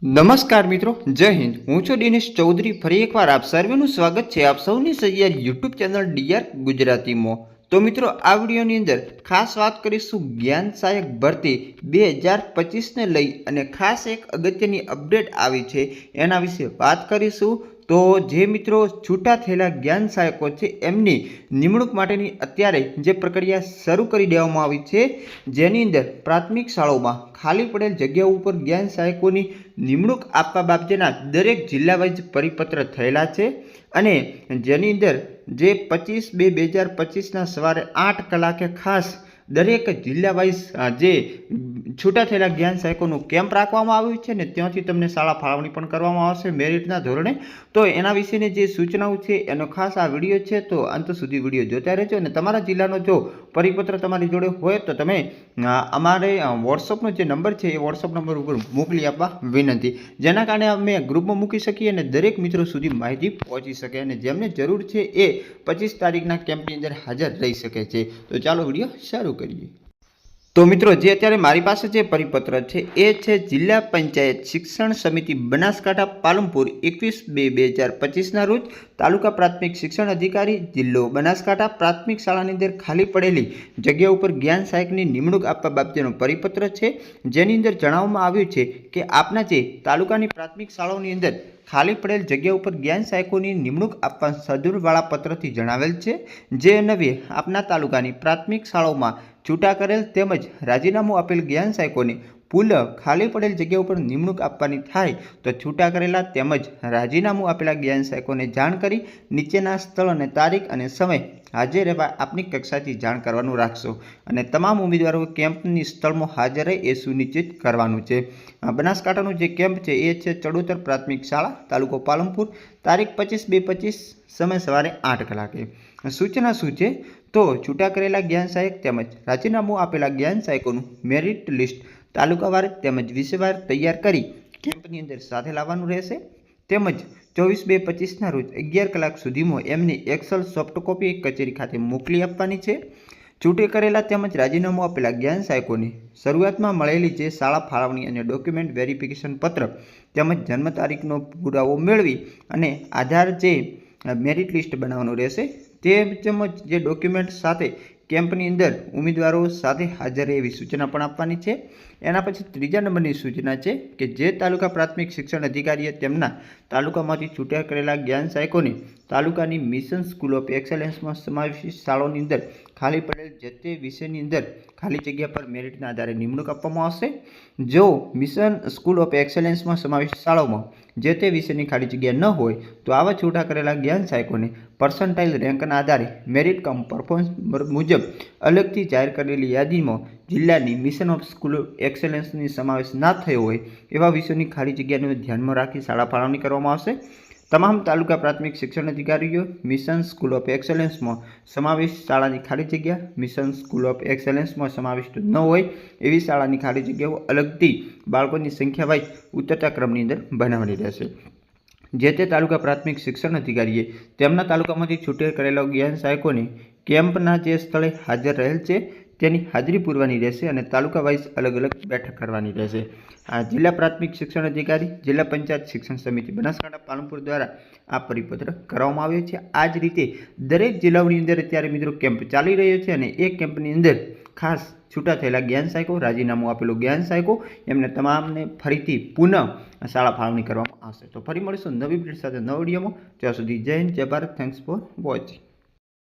નમસ્કાર મિત્રો, જય હિન્દ। હું છું દિનેશ ચૌધરી। ફરી એકવાર આપ સર્વેનું સ્વાગત છે આપ સૌની સૈયાર યુટ્યુબ ચેનલ ડીઆર ગુજરાતીમાં। તો મિત્રો, આ વિડીયોની અંદર ખાસ વાત કરીશું જ્ઞાન સહાયક ભરતી 2025ને લઈ અને ખાસ એક અગત્યની અપડેટ આવી છે એના વિશે વાત કરીશું। તો જે મિત્રો છૂટા થયેલા જ્ઞાન સહાયકો છે એમની નિમણૂક માટેની અત્યારે જે પ્રક્રિયા શરૂ કરી દેવામાં આવી છે, જેની અંદર પ્રાથમિક શાળાઓમાં ખાલી પડેલ જગ્યાઓ ઉપર જ્ઞાન સહાયકોની નિમણૂક આપવા બાબતેના દરેક જિલ્લા વાઇઝ પરિપત્ર થયેલા છે અને જેની અંદર જે 25/2/2025ના સવારે 8 કલાકે ખાસ દરેક જિલ્લા વાઇઝ જે છૂટા થયેલા જ્ઞાન સહાયકોનું કેમ્પ રાખવામાં આવ્યું છે ને ત્યાંથી તમને શાળા ફાળવણી પણ કરવામાં આવશે મેરિટના ધોરણે। તો એના વિશેની જે સૂચનાઓ છે એનો ખાસ આ વિડીયો છે, તો અંત સુધી વિડીયો જોતા રહેજો। અને તમારા જિલ્લાનો જો પરિપત્ર તમારી જોડે હોય તો તમે અમારે વોટ્સઅપનો જે નંબર છે એ વોટ્સઅપ નંબર ઉપર મોકલી આપવા વિનંતી, જેના કારણે અમે ગ્રુપમાં મૂકી શકીએ અને દરેક મિત્રો સુધી માહિતી પહોંચી શકે અને જેમને જરૂર છે એ 25 તારીખના કેમ્પની અંદર હાજર રહી શકે છે। તો ચાલો વિડીયો શરૂ કરીએ। તો મિત્રો, જે અત્યારે મારી પાસે જે પરિપત્ર છે એ છે જિલ્લા પંચાયત શિક્ષણ સમિતિ બનાસકાંઠા પાલનપુર 21/2/2025ના રોજ તાલુકા પ્રાથમિક શિક્ષણ અધિકારી જિલ્લો બનાસકાંઠા પ્રાથમિક શાળાની અંદર ખાલી પડેલી જગ્યા ઉપર જ્ઞાન સહાયકની નિમણૂક આપવા બાબતેનો પરિપત્ર છે, જેની અંદર જણાવવામાં આવ્યું છે કે આપના જે તાલુકાની પ્રાથમિક શાળાઓની અંદર ખાલી પડેલ જગ્યા ઉપર જ્ઞાન સહાયકોની નિમણૂક આપવા સદુરવાળા પત્રથી જણાવેલ છે, જે અન્વયે આપના તાલુકાની પ્રાથમિક શાળાઓમાં છૂટા કરેલ તેમજ રાજીનામું આપેલ જ્ઞાન સહાયકોને પુનઃ ખાલી પડેલ જગ્યા ઉપર નિમણૂક આપવાની થાય તો છૂટા કરેલા તેમજ રાજીનામું આપેલા જ્ઞાન સહાયકોને જાણ કરી નીચેના સ્થળ અને તારીખ અને સમય હાજર રહેવા આપની કક્ષાથી જાણ કરવાનું રાખશો અને તમામ ઉમેદવારો કેમ્પની સ્થળમાં હાજર રહે એ સુનિશ્ચિત કરવાનું છે। બનાસકાંઠાનું જે કેમ્પ છે એ છે ચડોતર પ્રાથમિક શાળા, તાલુકો પાલનપુર, તારીખ 25/2/25, સમય સવારે 8 કલાકે। સૂચના શું છે? તો છૂટા કરેલા જ્ઞાન સહાયક તેમજ રાજીનામું આપેલા જ્ઞાન સહાયકોનું મેરિટ લિસ્ટ તાલુકાવાર તેમજ વિષયવાર તૈયાર કરી કેમ્પની અંદર સાથે લાવવાનું રહેશે, તેમજ 24/2/25ના રોજ 11 કલાક સુધીમાં એમની એક્સેલ સોફ્ટ કોપી કચેરી ખાતે મોકલી આપવાની છે। છૂટે કરેલા તેમજ રાજીનામું આપેલા જ્ઞાન સહાયકોને શરૂઆતમાં મળેલી જે શાળા ફાળવણી અને ડોક્યુમેન્ટ વેરિફિકેશન પત્ર તેમજ જન્મ તારીખનો પુરાવો મેળવી અને આધાર જે મેરિટ લિસ્ટ બનાવવાનું રહેશે, તેમજ જે ડોક્યુમેન્ટ સાથે કેમ્પની અંદર ઉમેદવારો સાથે હાજર રહે એવી સૂચના પણ આપવાની છે। એના પછી ત્રીજા નંબરની સૂચના છે કે જે તાલુકા પ્રાથમિક શિક્ષણ અધિકારીએ તેમના તાલુકામાંથી છૂટા કરેલા જ્ઞાન સહાયકોને તાલુકાની મિશન સ્કૂલ ઓફ એક્સેલન્સમાં સમાવેશિત શાળાઓની અંદર ખાલી પડેલ જે તે વિષયની અંદર ખાલી જગ્યા પર મેરિટના આધારે નિમણૂક આપવામાં આવશે। જો મિશન સ્કૂલ ઓફ એક્સેલન્સમાં સમાવેશિત શાળાઓમાં જે તે વિષયની ખાલી જગ્યા ન હોય તો આવા છૂટા કરેલા જ્ઞાન સહાયકોને પર્સન્ટાઇલ રેન્કના આધારે મેરિટ કમ પરફોર્મન્સ મુજબ અલગથી જાહેર કરેલી યાદીમાં જિલ્લાની મિશન ઓફ સ્કૂલ ઓફ એક્સેલન્સની સમાવેશ ના થયો હોય એવા વિષયોની ખાલી જગ્યાને ધ્યાનમાં રાખી શાળા ફાળવણી કરવામાં આવશે। તમામ તાલુકા પ્રાથમિક શિક્ષણ અધિકારીઓ મિશન સ્કૂલ ઓફ એક્સેલન્સમાં સમાવેશ શાળાની ખાલી જગ્યા મિશન સ્કૂલ ઓફ એક્સેલન્સમાં સમાવિષ્ટ ન હોય એવી શાળાની ખાલી જગ્યાઓ અલગથી બાળકોની સંખ્યા વાઇઝ ઉતરતા ક્રમની અંદર બનાવવાની રહેશે। જે તે તાલુકા પ્રાથમિક શિક્ષણ અધિકારીએ તેમના તાલુકામાંથી છૂટે કરેલા જ્ઞાન સહાયકોને કેમ્પના જે સ્થળે હાજર રહેલ છે તેની હાજરી પૂરવાની રહેશે અને તાલુકા વાઇઝ અલગ અલગ બેઠક કરવાની રહેશે। આ જિલ્લા પ્રાથમિક શિક્ષણ અધિકારી જિલ્લા પંચાયત શિક્ષણ સમિતિ બનાસકાંઠા પાલનપુર દ્વારા આ પરિપત્ર કરવામાં આવ્યો છે। આ જ રીતે દરેક જિલ્લાઓની અંદર અત્યારે મિત્રો કેમ્પ ચાલી રહ્યો છે અને એ કેમ્પની અંદર ખાસ છૂટા થયેલા જ્ઞાન સહાયકો, રાજીનામું આપેલું જ્ઞાન સહાયકો એમને તમામને ફરીથી પુનઃ શાળા ફાળવણી કરવામાં આવશે। તો ફરી મળીશું નવી અપડેટ સાથે નવા વિડીયોમાં। ત્યાં સુધી જય હિન્દ, જય ભારત, થેન્ક્સ ફોર વોચિંગ।